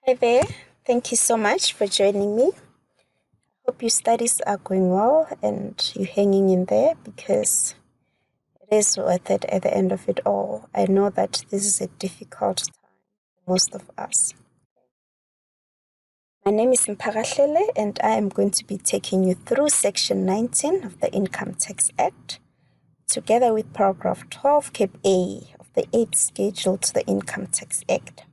Hi there. Thank you so much for joining me. Hope your studies are going well and you're hanging in there because it is worth it at the end of it all. I know that this is a difficult time for most of us. My name is Mparahlele and I am going to be taking you through Section 19 of the Income Tax Act together with paragraph 12 cap A of the 8th Schedule to the Income Tax Act.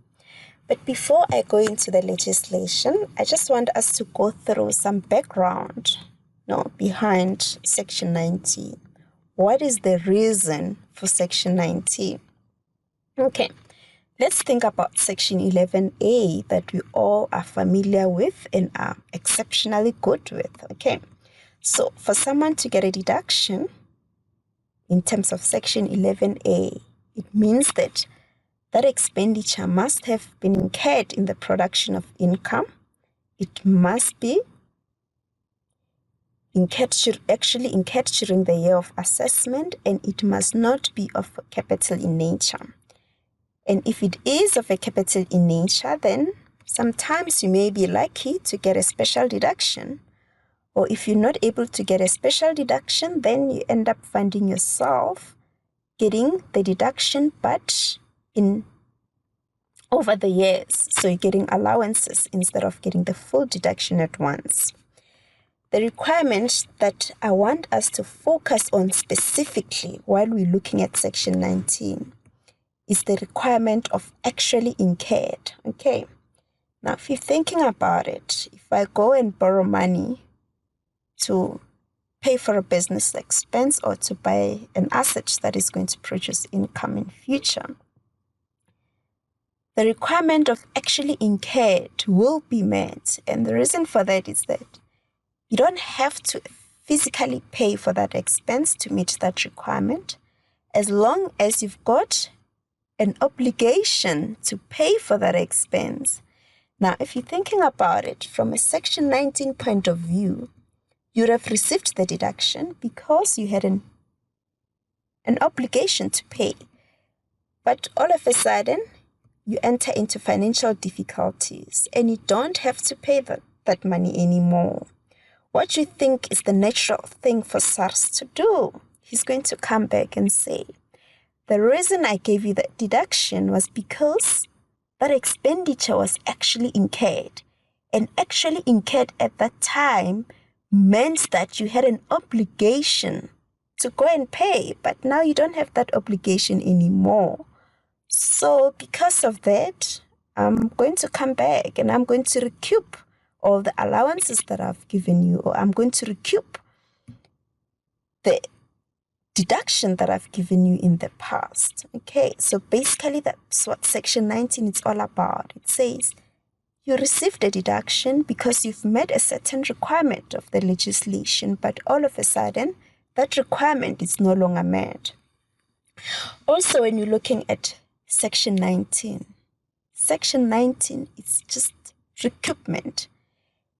But before I go into the legislation, I just want us to go through some background behind Section 19. What is the reason for Section 19? Okay, let's think about Section 11A that we all are familiar with and are exceptionally good with. Okay, so for someone to get a deduction in terms of Section 11A, it means that expenditure must have been incurred in the production of income. It must be incurred during the year of assessment, and it must not be of capital in nature. And if it is of a capital in nature, then sometimes you may be lucky to get a special deduction. Or if you're not able to get a special deduction, then you end up finding yourself getting the deduction, but over the years. So you're getting allowances instead of getting the full deduction at once. The requirement that I want us to focus on specifically while we're looking at Section 19 is the requirement of actually incurred. Okay. Now, if you're thinking about it, if I go and borrow money to pay for a business expense or to buy an asset that is going to produce income in future, the requirement of actually incurred will be met. And the reason for that is that you don't have to physically pay for that expense to meet that requirement, as long as you've got an obligation to pay for that expense. Now, if you're thinking about it from a Section 19 point of view, you would have received the deduction because you had an obligation to pay. But all of a sudden, you enter into financial difficulties and you don't have to pay that money anymore. What do you think is the natural thing for SARS to do? He's going to come back and say, the reason I gave you that deduction was because that expenditure was actually incurred. And actually incurred at that time meant that you had an obligation to go and pay, but now you don't have that obligation anymore. So because of that, I'm going to come back and I'm going to recoup all the allowances that I've given you, or I'm going to recoup the deduction that I've given you in the past. Okay, so basically that's what Section 19 is all about. It says you received a deduction because you've met a certain requirement of the legislation, but all of a sudden, that requirement is no longer met. Also, when you're looking at Section 19 is just recoupment.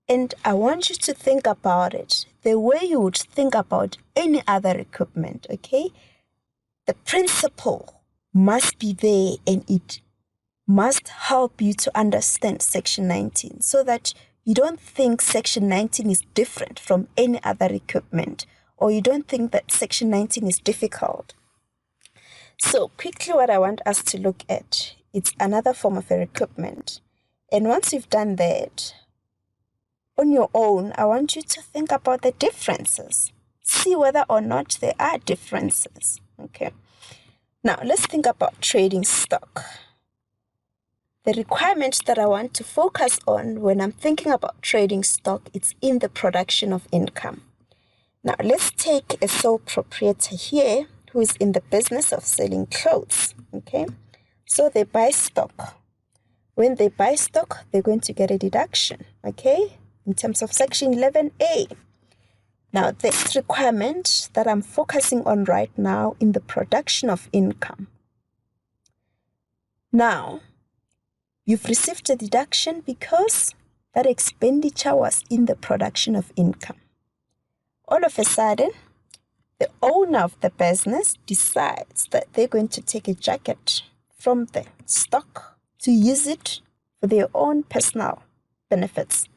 And I want you to think about it the way you would think about any other recoupment, okay? The principle must be there and it must help you to understand Section 19 so that you don't think Section 19 is different from any other recoupment, or you don't think that Section 19 is difficult. So quickly, what I want us to look at, it's another form of a recoupment. And once you've done that, on your own, I want you to think about the differences. See whether or not there are differences. Okay. Now, let's think about trading stock. The requirement that I want to focus on when I'm thinking about trading stock, it's in the production of income. Now, let's take a sole proprietor here who is in the business of selling clothes. Okay. So they buy stock. When they buy stock, they're going to get a deduction. Okay. In terms of Section 11A. Now, this requirement that I'm focusing on right now in the production of income. Now, you've received a deduction because that expenditure was in the production of income. All of a sudden, the owner of the business decides that they're going to take a jacket from the stock to use it for their own personal benefits.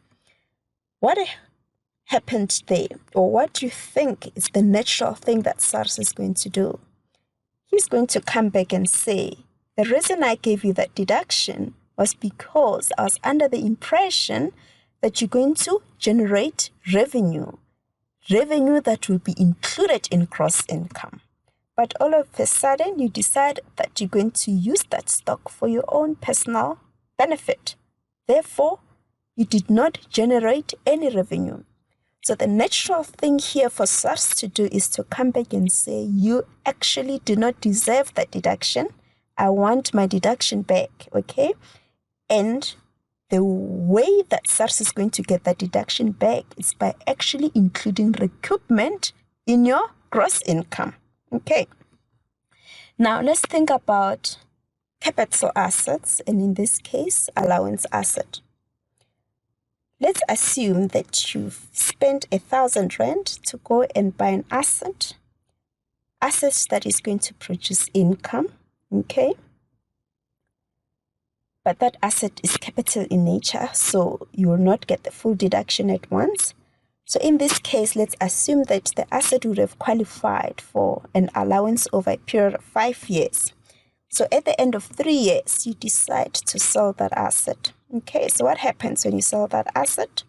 What happened there, or what do you think is the natural thing that SARS is going to do? He's going to come back and say, the reason I gave you that deduction was because I was under the impression that you're going to generate revenue that will be included in gross income. But all of a sudden, you decide that you're going to use that stock for your own personal benefit. Therefore, you did not generate any revenue. So the natural thing here for SARS to do is to come back and say, you actually do not deserve that deduction. I want my deduction back, okay? And the way that SARS is going to get that deduction back is by actually including recoupment in your gross income, okay? Now, let's think about capital assets, and in this case, allowance asset. Let's assume that you've spent 1,000 rand to go and buy an asset that is going to produce income, okay? But that asset is capital in nature, so you will not get the full deduction at once. So in this case, let's assume that the asset would have qualified for an allowance over a period of 5 years. So at the end of 3 years, you decide to sell that asset. Okay, so what happens when you sell that asset?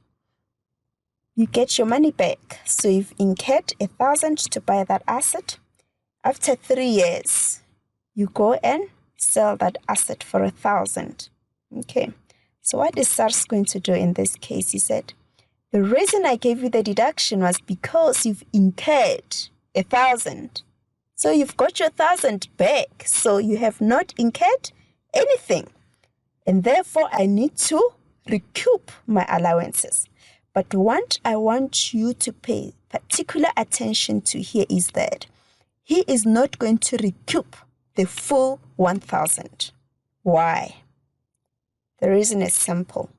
You get your money back. So you've incurred 1,000 to buy that asset. After 3 years, you go and sell that asset for 1,000. Okay, so what is SARS going to do in this case? He said, the reason I gave you the deduction was because you've incurred 1,000. So you've got your 1,000 back. So you have not incurred anything. And therefore, I need to recoup my allowances. But what I want you to pay particular attention to here is that he is not going to recoup the full 1,000. Why? The reason is simple.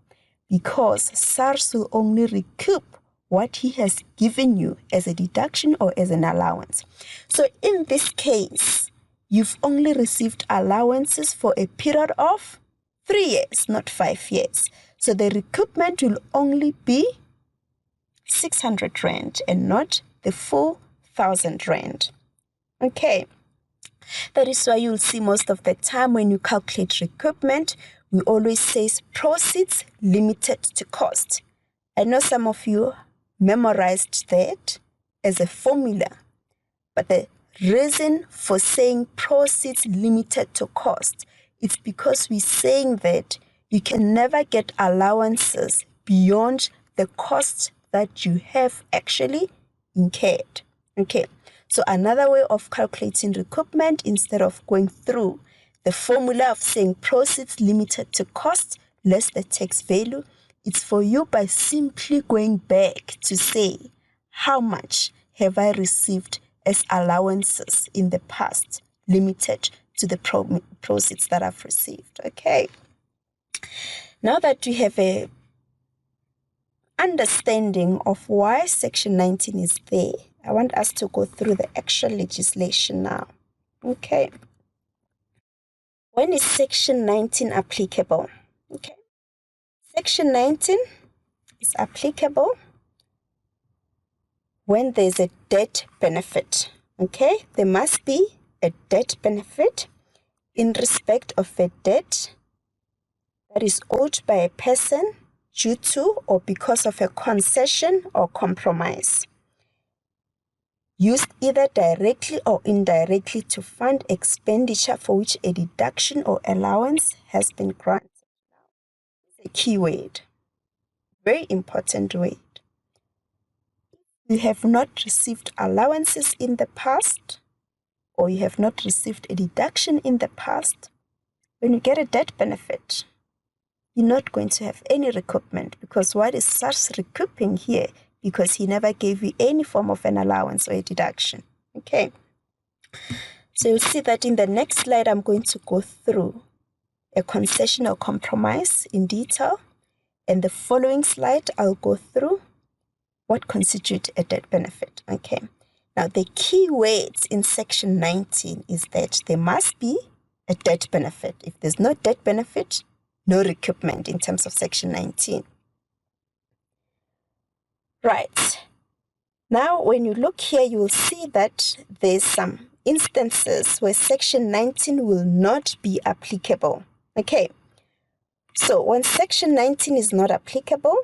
Because SARS will only recoup what he has given you as a deduction or as an allowance. So in this case, you've only received allowances for a period of 3 years, not 5 years. So the recoupment will only be 600 rand and not the full 1,000 rand. Okay, that is why you'll see most of the time when you calculate recoupment, we always say proceeds limited to cost. I know some of you memorized that as a formula, but the reason for saying proceeds limited to cost, it's because we're saying that you can never get allowances beyond the cost that you have actually incurred. Okay, so another way of calculating recoupment, instead of going through the formula of saying proceeds limited to cost less the tax value, it's for you by simply going back to say, how much have I received as allowances in the past limited to the proceeds that I've received. Okay. Now that we have a understanding of why Section 19 is there, I want us to go through the actual legislation now. Okay. When is Section 19 applicable? Okay. Section 19 is applicable when there's a debt benefit. Okay. There must be a debt benefit in respect of a debt that is owed by a person due to or because of a concession or compromise, used either directly or indirectly to fund expenditure for which a deduction or allowance has been granted. It's a key word, very important word. You have not received allowances in the past, or you have not received a deduction in the past, when you get a debt benefit, you're not going to have any recoupment, because what is SARS recouping here? Because he never gave you any form of an allowance or a deduction. Okay. So you'll see that in the next slide, I'm going to go through a concession or compromise in detail. And the following slide, I'll go through what constitutes a debt benefit. Okay. Now, the key words in Section 19 is that there must be a debt benefit. If there's no debt benefit, no recoupment in terms of Section 19. Right. Now, when you look here, you will see that there's some instances where Section 19 will not be applicable. Okay. So when Section 19 is not applicable,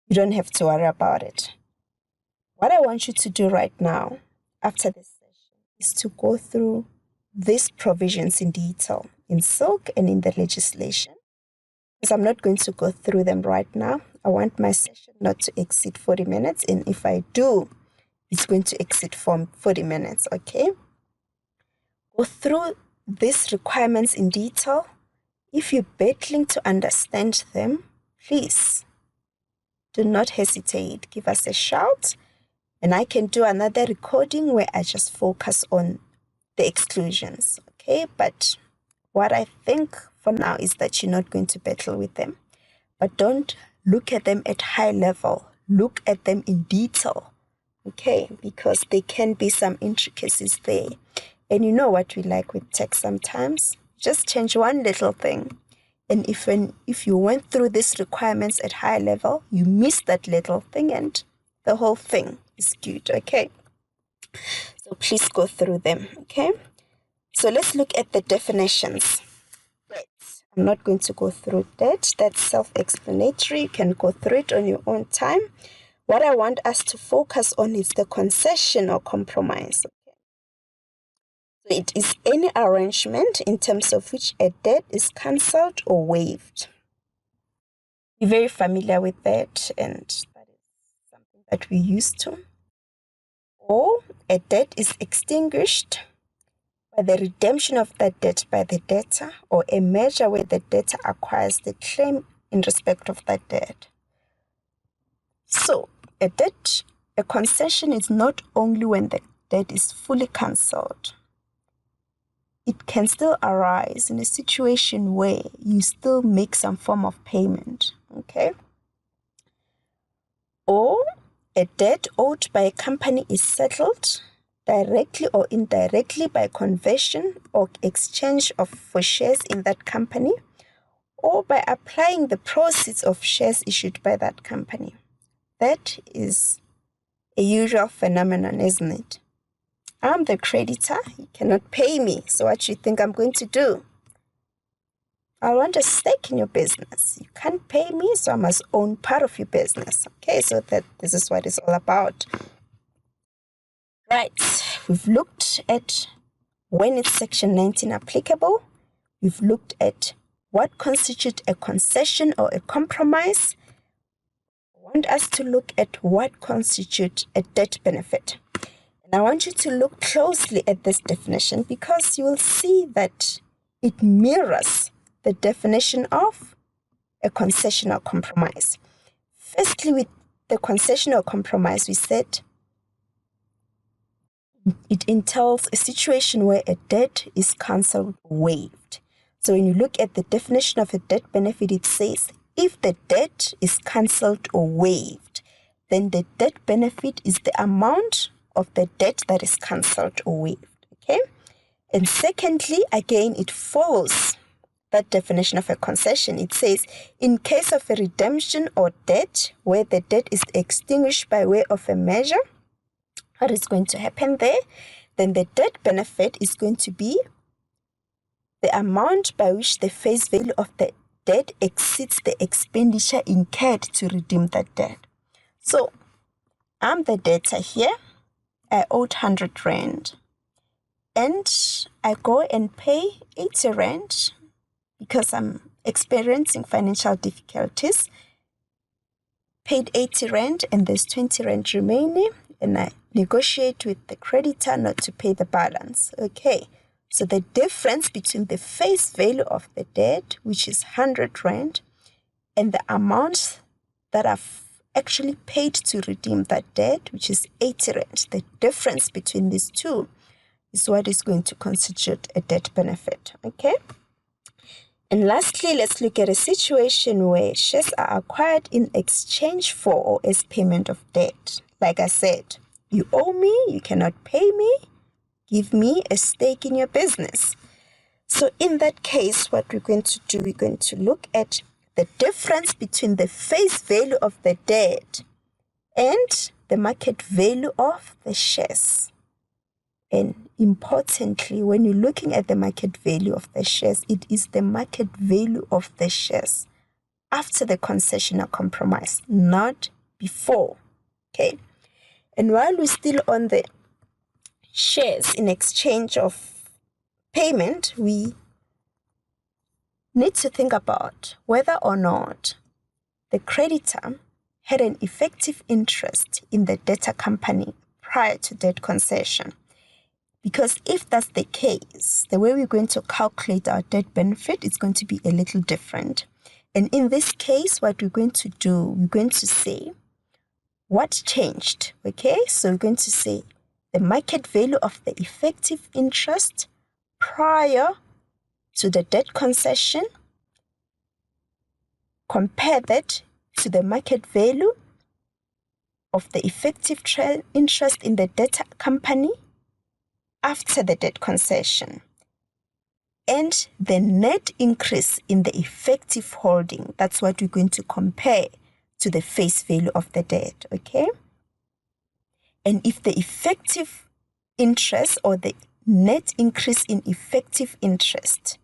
you don't have to worry about it. What I want you to do right now, after this session, is to go through these provisions in detail in Silk and in the legislation. Because I'm not going to go through them right now. I want my session not to exceed 40 minutes. And if I do, it's going to exceed 40 minutes, okay? Go through these requirements in detail. If you're battling to understand them, please do not hesitate. Give us a shout. And I can do another recording where I just focus on the exclusions, okay? But what I think for now is that you're not going to battle with them. But don't look at them at high level. Look at them in detail, okay? Because there can be some intricacies there. And you know what we like with text sometimes? Just change one little thing. And if you went through these requirements at high level, you miss that little thing and the whole thing is good, okay? So please go through them, okay? So let's look at the definitions. Right. I'm not going to go through that. That's self-explanatory. You can go through it on your own time. What I want us to focus on is the concession or compromise. Okay? So it is any arrangement in terms of which a debt is cancelled or waived. We're very familiar with that, and that is something that we're used to. Or a debt is extinguished by the redemption of that debt by the debtor, or a measure where the debtor acquires the claim in respect of that debt. So, a concession is not only when the debt is fully cancelled. It can still arise in a situation where you still make some form of payment, okay? Or a debt owed by a company is settled directly or indirectly by conversion or exchange for shares in that company, or by applying the proceeds of shares issued by that company. That is a usual phenomenon, isn't it? I'm the creditor, you cannot pay me, so what do you think I'm going to do? I want a stake in your business. You can't pay me, so I must own part of your business. Okay, so this is what it's all about. Right, we've looked at when is Section 19 applicable. We've looked at what constitutes a concession or a compromise. I want us to look at what constitutes a debt benefit. And I want you to look closely at this definition because you will see that it mirrors the definition of a concession or compromise. Firstly, with the concession or compromise, we said it entails a situation where a debt is cancelled or waived. So when you look at the definition of a debt benefit, it says if the debt is cancelled or waived, then the debt benefit is the amount of the debt that is cancelled or waived. Okay? And secondly, again, it follows that definition of a concession. It says, in case of a redemption or debt where the debt is extinguished by way of a measure, what is going to happen there? Then the debt benefit is going to be the amount by which the face value of the debt exceeds the expenditure incurred to redeem that debt. So, I'm the debtor here. I owed 100 Rand. And I go and pay 80 Rand because I'm experiencing financial difficulties. Paid 80 Rand and there's 20 Rand remaining, and I negotiate with the creditor not to pay the balance. Okay, so the difference between the face value of the debt, which is 100 Rand, and the amount that I've actually paid to redeem that debt, which is 80 Rand, the difference between these two is what is going to constitute a debt benefit. Okay? And lastly, let's look at a situation where shares are acquired in exchange for or as payment of debt. Like I said, you owe me, you cannot pay me, give me a stake in your business. So in that case, what we're going to do, we're going to look at the difference between the face value of the debt and the market value of the shares. And importantly, when you're looking at the market value of the shares, it is the market value of the shares after the concessional compromise, not before. Okay. And while we're still on the shares in exchange of payment, we need to think about whether or not the creditor had an effective interest in the debtor company prior to debt concession. Because if that's the case, the way we're going to calculate our debt benefit is going to be a little different. And in this case, what we're going to do, we're going to say what changed. Okay, so we're going to say the market value of the effective interest prior to the debt concession, compare that to the market value of the effective interest in the debtor company after the debt concession, and the net increase in the effective holding. That's what we're going to compare to the face value of the debt, okay? And if the effective interest or the net increase in effective interest,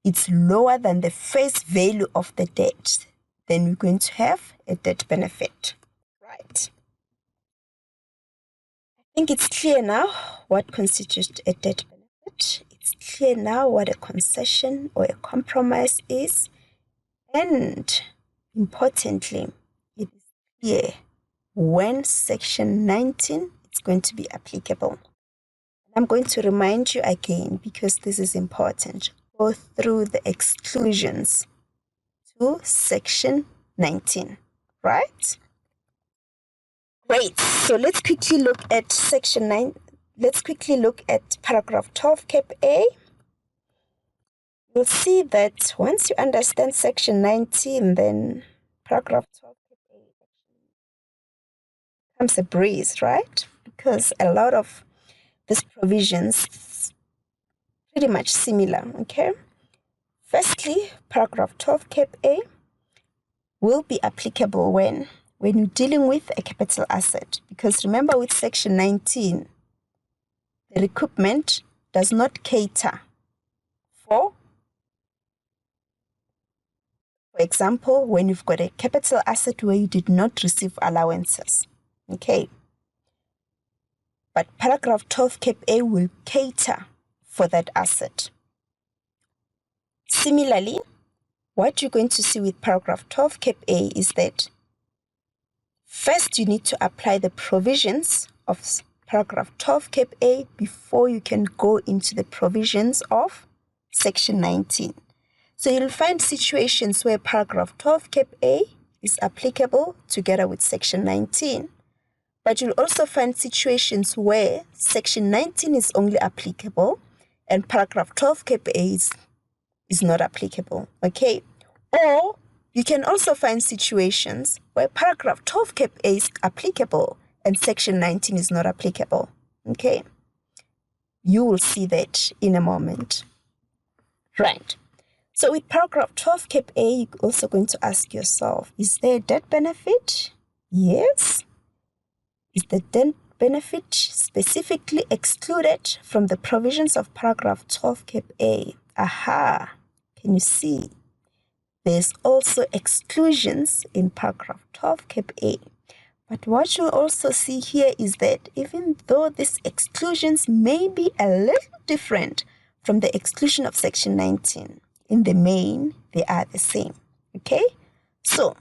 it's lower than the face value of the debt, then we're going to have a debt benefit, right? I think it's clear now what constitutes a debt benefit. It's clear now what a concession or a compromise is. And importantly, it is clear when Section 19 is going to be applicable. I'm going to remind you again, because this is important, go through the exclusions to Section 19, right? Great. So let's quickly look at Section 9. Let's quickly look at paragraph 12, cap A. You'll see that once you understand Section 19, then paragraph 12, cap A becomes a breeze, right? Because a lot of these provisions pretty much similar, okay? Firstly, paragraph 12, cap A will be applicable when you're dealing with a capital asset. Because remember, with Section 19, the recoupment does not cater for example, when you've got a capital asset where you did not receive allowances, okay? But paragraph 12, cap A will cater for that asset. Similarly, what you're going to see with paragraph 12, cap A is that first you need to apply the provisions of paragraph 12, cap A before you can go into the provisions of Section 19. So you'll find situations where paragraph 12, cap A is applicable together with Section 19. But you'll also find situations where Section 19 is only applicable and paragraph 12, cap A is not applicable, okay? Or you can also find situations where paragraph 12, cap A is applicable and Section 19 is not applicable, okay? You will see that in a moment. Right. So with paragraph 12, cap A, you're also going to ask yourself, is there a debt benefit? Yes. Is the debt benefit specifically excluded from the provisions of paragraph 12, cap A? Aha. Can you see? There's also exclusions in paragraph 12, cap A. But what you'll also see here is that even though these exclusions may be a little different from the exclusion of Section 19, in the main, they are the same, okay? So,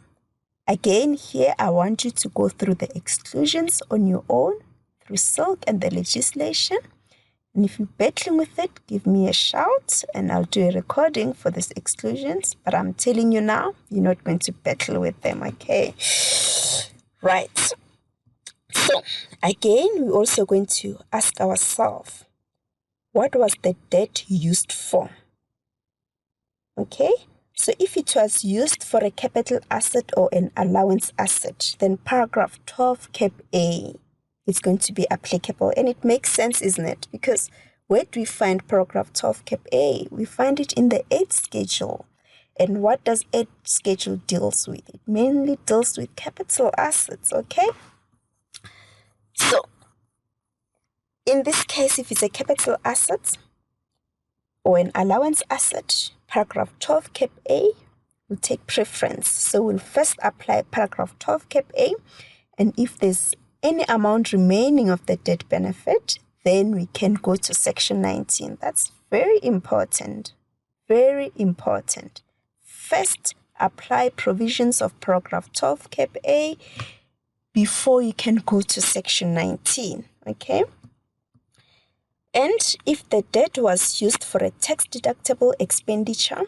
again, here I want you to go through the exclusions on your own, through Silk and the legislation. And if you're battling with it, give me a shout and I'll do a recording for these exclusions. But I'm telling you now, you're not going to battle with them, okay? Right. So, again, we're also going to ask ourselves, what was the debt used for? Okay, so if it was used for a capital asset or an allowance asset, then paragraph 12, cap A is going to be applicable. And it makes sense, isn't it? Because Where do we find paragraph 12 cap A? We find it in the 8th schedule. And what does 8th schedule deals with? It mainly deals with capital assets, okay? So, in this case, if it's a capital asset or an allowance asset, paragraph 12 cap A will take preference. So we'll first apply paragraph 12 cap A, and if there's any amount remaining of the debt benefit, then we can go to section 19. That's very important. Very important. First, apply provisions of paragraph 12 cap A before you can go to section 19, okay? And if the debt was used for a tax-deductible expenditure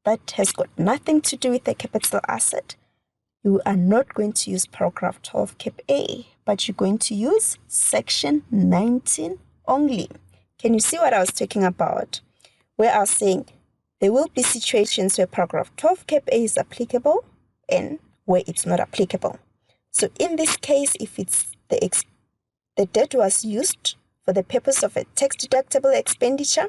that has got nothing to do with a capital asset, you are not going to use paragraph 12 cap A, but you're going to use section 19 only. Can you see what I was talking about? Where I was saying there will be situations where paragraph 12 cap A is applicable and where it's not applicable. So in this case, if it's the debt was used for the purpose of a tax-deductible expenditure,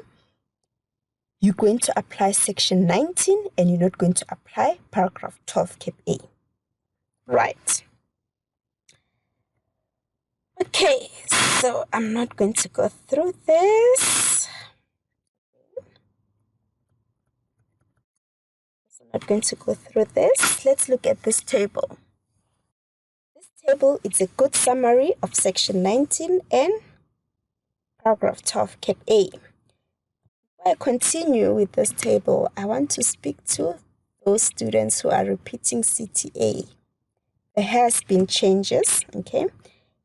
you're going to apply section 19 and you're not going to apply paragraph 12 cap A. Right. Okay, so I'm not going to go through this. I'm not going to go through this. Let's look at this table. This table is a good summary of section 19 and paragraph 12 cap A. Before I continue with this table, I want to speak to those students who are repeating CTA. There has been changes, okay?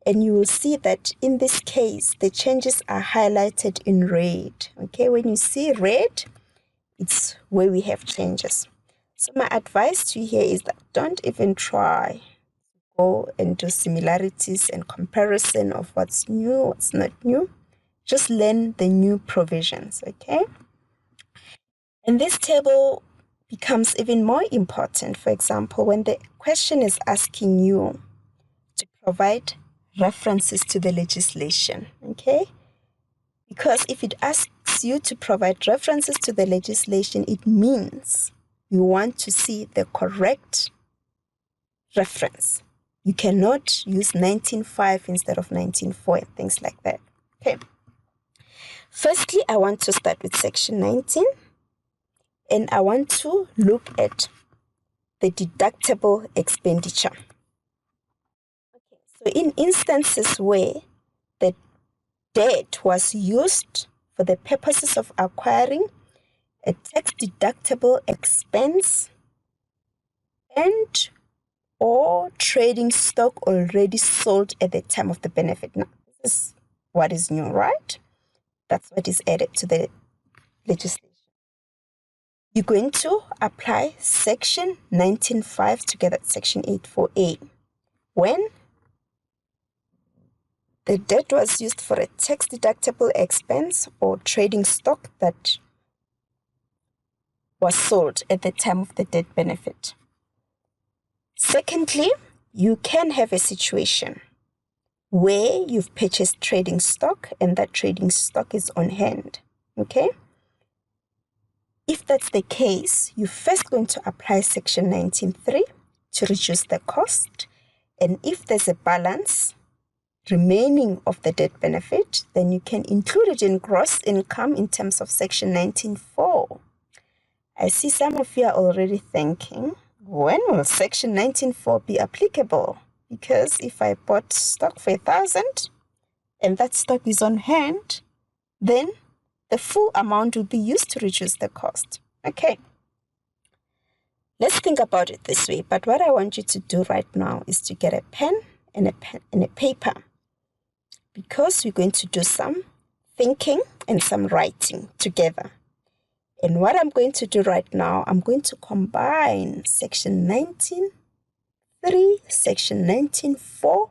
And you will see that in this case, the changes are highlighted in red, okay? When you see red, it's where we have changes. So my advice to you here is that don't even try to go and do similarities and comparison of what's new, what's not new. Just learn the new provisions, okay? And this table becomes even more important, for example, when the question is asking you to provide references to the legislation, okay? Because if it asks you to provide references to the legislation, it means you want to see the correct reference. You cannot use 19.5 instead of 19.4 and things like that, okay? Firstly, I want to start with section 19, and I want to look at the deductible expenditure. Okay, so in instances where the debt was used for the purposes of acquiring a tax-deductible expense and or trading stock already sold at the time of the benefit. Now, this is what is new, right? That's what is added to the legislation. You're going to apply section 19.5 together with section 8.4a. When the debt was used for a tax-deductible expense or trading stock that was sold at the time of the debt benefit. Secondly, you can have a situation where you've purchased trading stock and that trading stock is on hand, okay? If that's the case, you're first going to apply section 19.3 to reduce the cost, and if there's a balance remaining of the debt benefit, then you can include it in gross income in terms of section 19.4. I see some of you are already thinking, when will section 19.4 be applicable? Because if I bought stock for 1,000 and that stock is on hand, then the full amount will be used to reduce the cost. Okay. Let's think about it this way. But what I want you to do right now is to get a pen and a paper, because we're going to do some thinking and some writing together. And what I'm going to do right now, I'm going to combine section 19.3, section 19.4,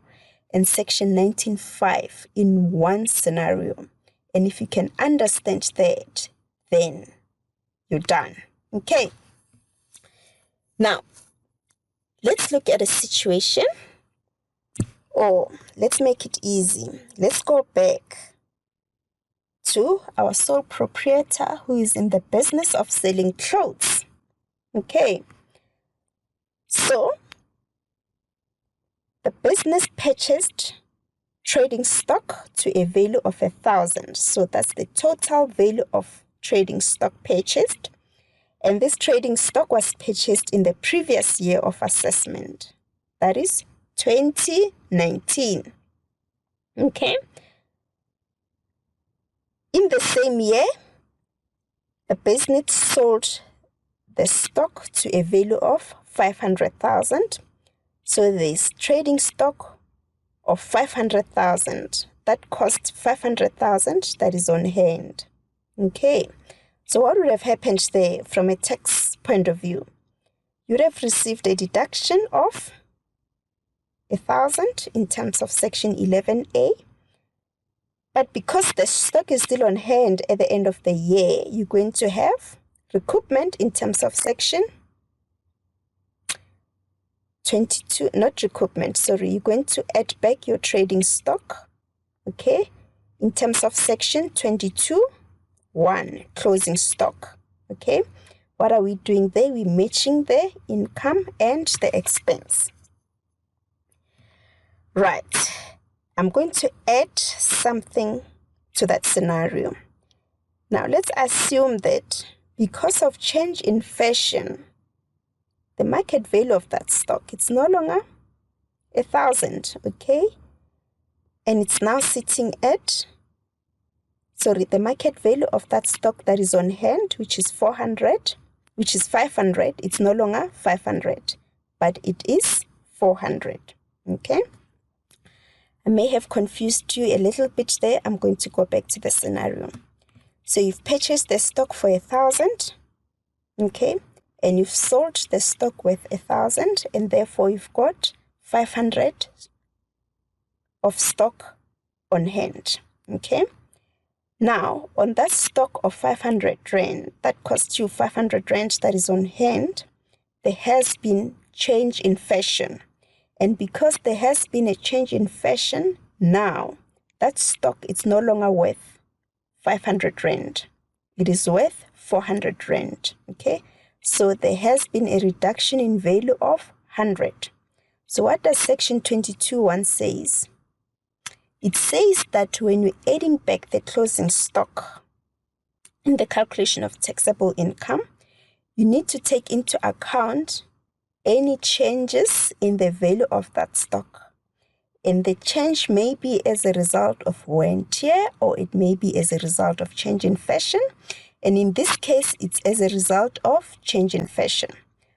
and section 19.5 in one scenario. And if you can understand that, then you're done. Okay. Now, let's look at a situation, or let's make it easy. Let's go back to our sole proprietor who is in the business of selling clothes. Okay, so the business purchased trading stock to a value of 1,000. So that's the total value of trading stock purchased. And this trading stock was purchased in the previous year of assessment. That is 2019. Okay. In the same year, the business sold the stock to a value of 500,000. So there's trading stock of 500,000 that costs 500,000 that is on hand. Okay, so what would have happened there from a tax point of view? You would have received a deduction of 1,000 in terms of section 11A, but because the stock is still on hand at the end of the year, you're going to have recoupment in terms of section 22, not recoupment, sorry, you're going to add back your trading stock, okay, in terms of section 22(1), closing stock, okay. What are we doing there? We're matching the income and the expense. Right, I'm going to add something to that scenario. Now, let's assume that because of change in fashion, the market value of that stock, it's no longer 1,000, okay? And it's now sitting at, the market value of that stock that is on hand, which is 500, it's no longer 500, but it is 400, okay? I may have confused you a little bit there. I'm going to go back to the scenario. So you've purchased the stock for 1,000, okay? And you've sold the stock worth 1,000, and therefore you've got 500 of stock on hand, okay? Now, on that stock of 500 Rand, that costs you 500 Rand that is on hand, there has been change in fashion. And because there has been a change in fashion, now that stock is no longer worth 500 Rand. It is worth 400 Rand, okay? So there has been a reduction in value of 100. So what does section 22(1) says? It says that when you're adding back the closing stock in the calculation of taxable income, you need to take into account any changes in the value of that stock. And the change may be as a result of wear and tear, or it may be as a result of change in fashion. And in this case, it's as a result of change in fashion.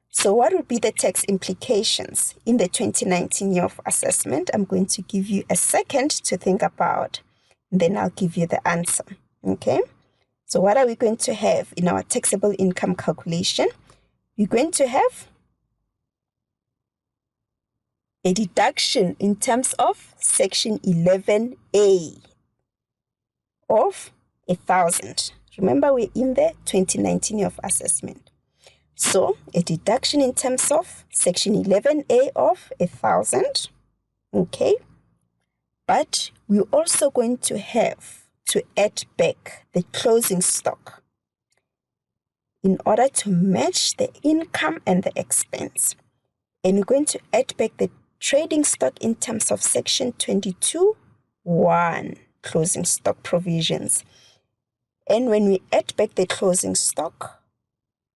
So what would be the tax implications in the 2019 year of assessment? I'm going to give you a second to think about, and then I'll give you the answer, okay? So what are we going to have in our taxable income calculation? We're going to have a deduction in terms of section 11A of 1,000. Remember, we're in the 2019 year of assessment. So a deduction in terms of section 11A of 1,000, okay? But we're also going to have to add back the closing stock in order to match the income and the expense. And we're going to add back the trading stock in terms of section 22(1), closing stock provisions. And when we add back the closing stock,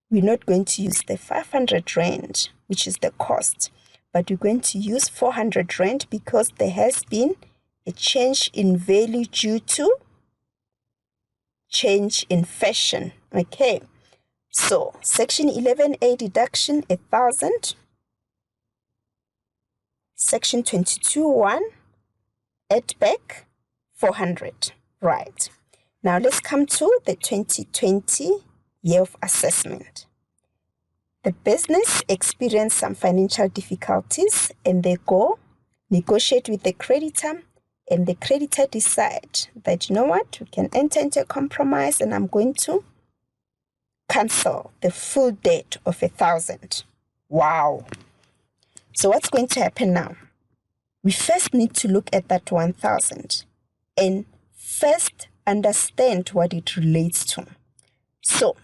we're not going to use the 500 Rand, which is the cost, but we're going to use 400 Rand because there has been a change in value due to change in fashion, okay? So, section 11A deduction, 1,000. Section 22(1), add back 400, right? Now let's come to the 2020 year of assessment. The business experienced some financial difficulties and they go negotiate with the creditor, and the creditor decide that, you know what, we can enter into a compromise and I'm going to cancel the full debt of 1,000. Wow. So what's going to happen now? We first need to look at that 1,000 and first understand what it relates to. So,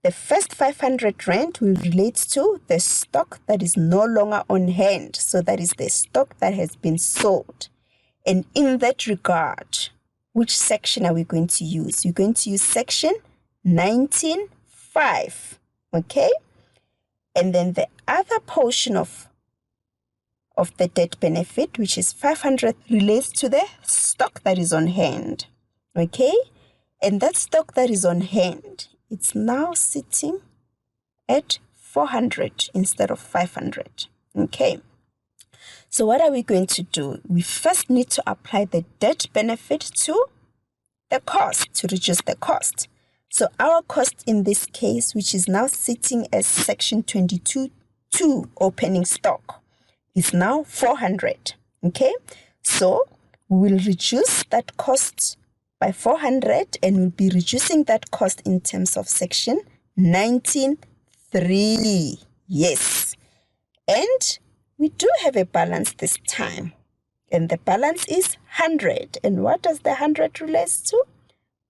the first 500 rand will relate to the stock that is no longer on hand. So that is the stock that has been sold. And in that regard, which section are we going to use? We're going to use section 19.5, okay? And then the other portion of the debt benefit, which is 500, relates to the stock that is on hand, okay? And that stock that is on hand, it's now sitting at 400 instead of 500, okay? So what are we going to do? We first need to apply the debt benefit to the cost to reduce the cost. So our cost in this case, which is now sitting as section 22.2 opening stock, is now 400, okay? So we will reduce that cost by 400 and we'll be reducing that cost in terms of section 19.3. Yes. And we do have a balance this time. And the balance is 100. And what does the 100 relate to?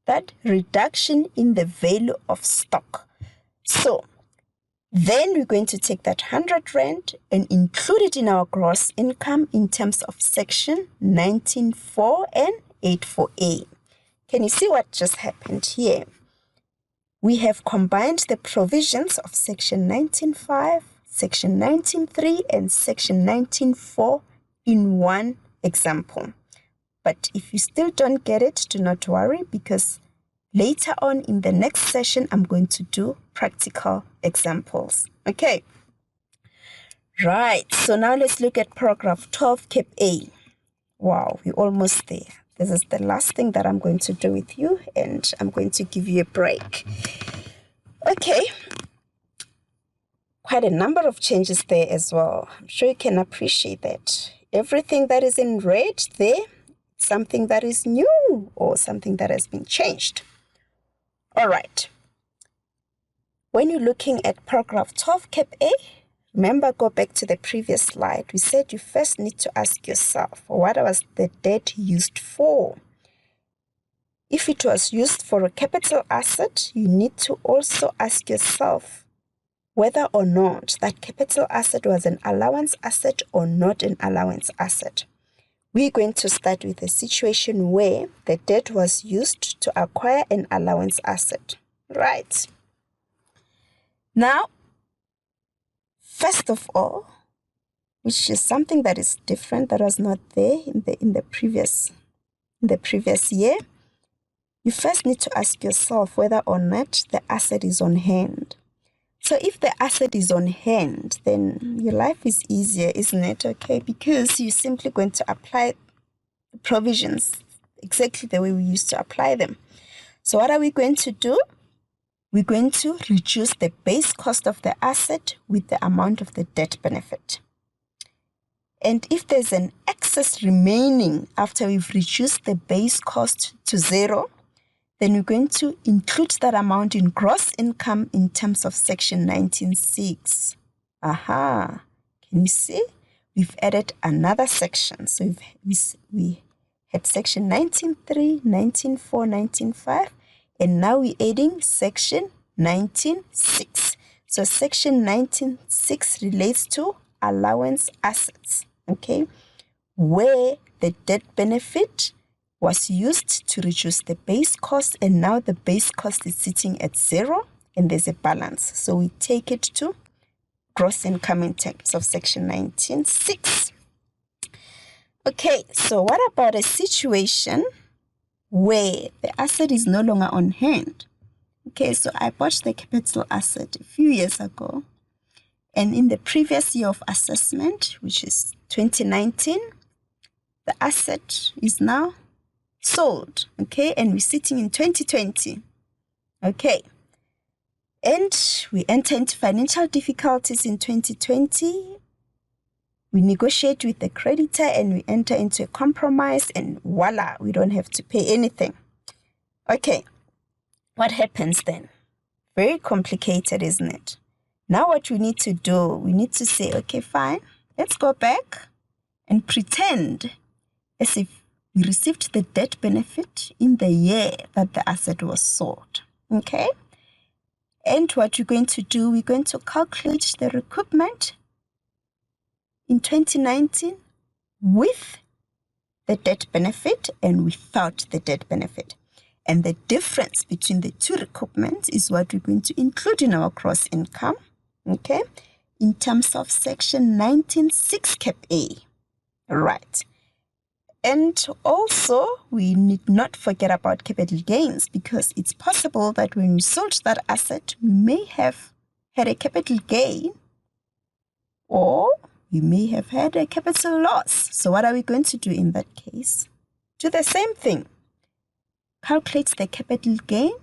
That reduction in the value of stock. So then we're going to take that 100 rand and include it in our gross income in terms of section 19.4 and 84A. Can you see what just happened here? We have combined the provisions of section 19.5, section 19.3, and section 19.4 in one example. But if you still don't get it, do not worry, because later on in the next session, I'm going to do practical examples. Okay. Right. So now let's look at paragraph 12, cap A. Wow, we're almost there. This is the last thing that I'm going to do with you, and I'm going to give you a break. Okay. Quite a number of changes there as well. I'm sure you can appreciate that. Everything that is in red there, something that is new or something that has been changed. All right. When you're looking at paragraph 12, cap A, remember, go back to the previous slide. We said you first need to ask yourself, what was the debt used for? If it was used for a capital asset, you need to also ask yourself whether or not that capital asset was an allowance asset or not an allowance asset. We're going to start with a situation where the debt was used to acquire an allowance asset. Right. Now, first of all, which is something that is different, that was not there in the previous year, you first need to ask yourself whether or not the asset is on hand. So if the asset is on hand, then your life is easier, isn't it? Okay, because you're simply going to apply the provisions exactly the way we used to apply them. So what are we going to do? We're going to reduce the base cost of the asset with the amount of the debt benefit. And if there's an excess remaining after we've reduced the base cost to 0, then we're going to include that amount in gross income in terms of section 19.6. Aha, can you see? We've added another section. So we had section 19.3, 19.4, 19.5, and now we're adding section 19.6. So section 19.6 relates to allowance assets, okay, where the debt benefit was used to reduce the base cost, and now the base cost is sitting at 0 and there's a balance. So we take it to gross income in terms of section 19.6. Okay, so what about a situation where the asset is no longer on hand? Okay, so I bought the capital asset a few years ago, and in the previous year of assessment, which is 2019, the asset is now sold, okay, and we're sitting in 2020, okay, and we enter into financial difficulties in 2020. We negotiate with the creditor and we enter into a compromise, and voila, we don't have to pay anything. Okay, what happens then? Very complicated, isn't it? Now what we need to do, we need to say, okay, fine, let's go back and pretend as if we received the debt benefit in the year that the asset was sold. Okay? And what we're going to do, we're going to calculate the recoupment in 2019 with the debt benefit and without the debt benefit. And the difference between the two recoupments is what we're going to include in our gross income, okay, in terms of section 19(6) cap A. Right. And also, we need not forget about capital gains, because it's possible that when we sold that asset, we may have had a capital gain or we may have had a capital loss. So what are we going to do in that case? Do the same thing. Calculate the capital gain,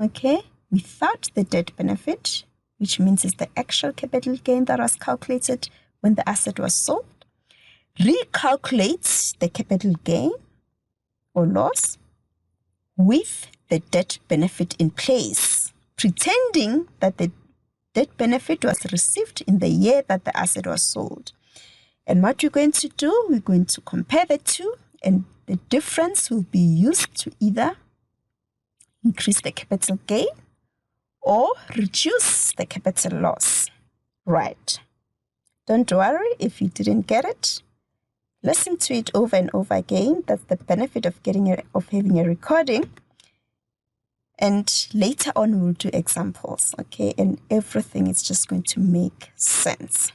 okay, without the debt benefit, which means it's the actual capital gain that was calculated when the asset was sold. Recalculate the capital gain or loss with the debt benefit in place, pretending that the debt benefit was received in the year that the asset was sold. And what we're going to do, we're going to compare the two, and the difference will be used to either increase the capital gain or reduce the capital loss. Right. Don't worry if you didn't get it. Listen to it over and over again. That's the benefit of having a recording. And later on, we'll do examples, okay? And everything is just going to make sense.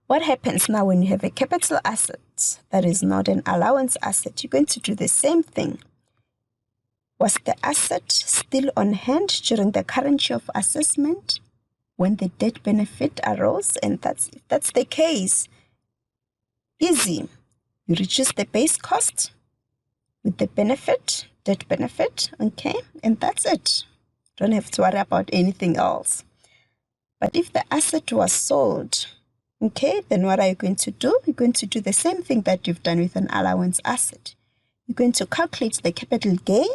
What happens now when you have a capital asset that is not an allowance asset? You're going to do the same thing. Was the asset still on hand during the current year of assessment when the debt benefit arose? And if that's the case, easy. You reduce the base cost with the benefit, debt benefit, okay? And that's it. Don't have to worry about anything else. But if the asset was sold, okay, then what are you going to do? You're going to do the same thing that you've done with an allowance asset. You're going to calculate the capital gain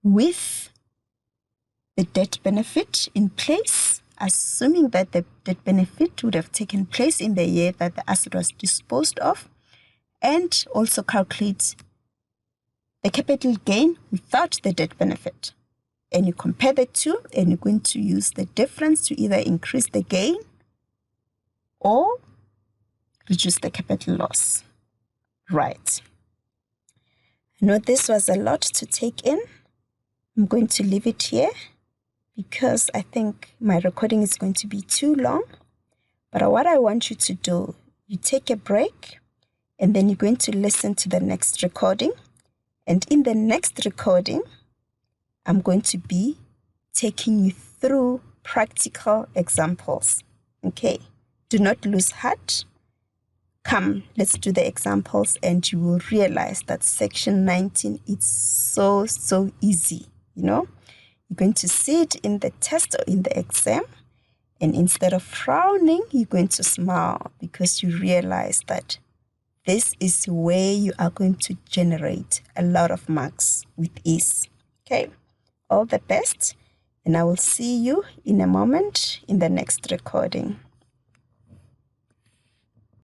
with the debt benefit in place, assuming that the debt benefit would have taken place in the year that the asset was disposed of, and also calculate the capital gain without the debt benefit. And you compare the two, and you're going to use the difference to either increase the gain or reduce the capital loss. Right. I know this was a lot to take in. I'm going to leave it here because I think my recording is going to be too long. But what I want you to do, you take a break and then you're going to listen to the next recording. And in the next recording, I'm going to be taking you through practical examples. Okay, do not lose heart. Come, let's do the examples and you will realize that section 19 is so easy. You know, you're going to see it in the test or in the exam, and instead of frowning, you're going to smile because you realize that this is where you are going to generate a lot of marks with ease. Okay, all the best, and I will see you in a moment in the next recording.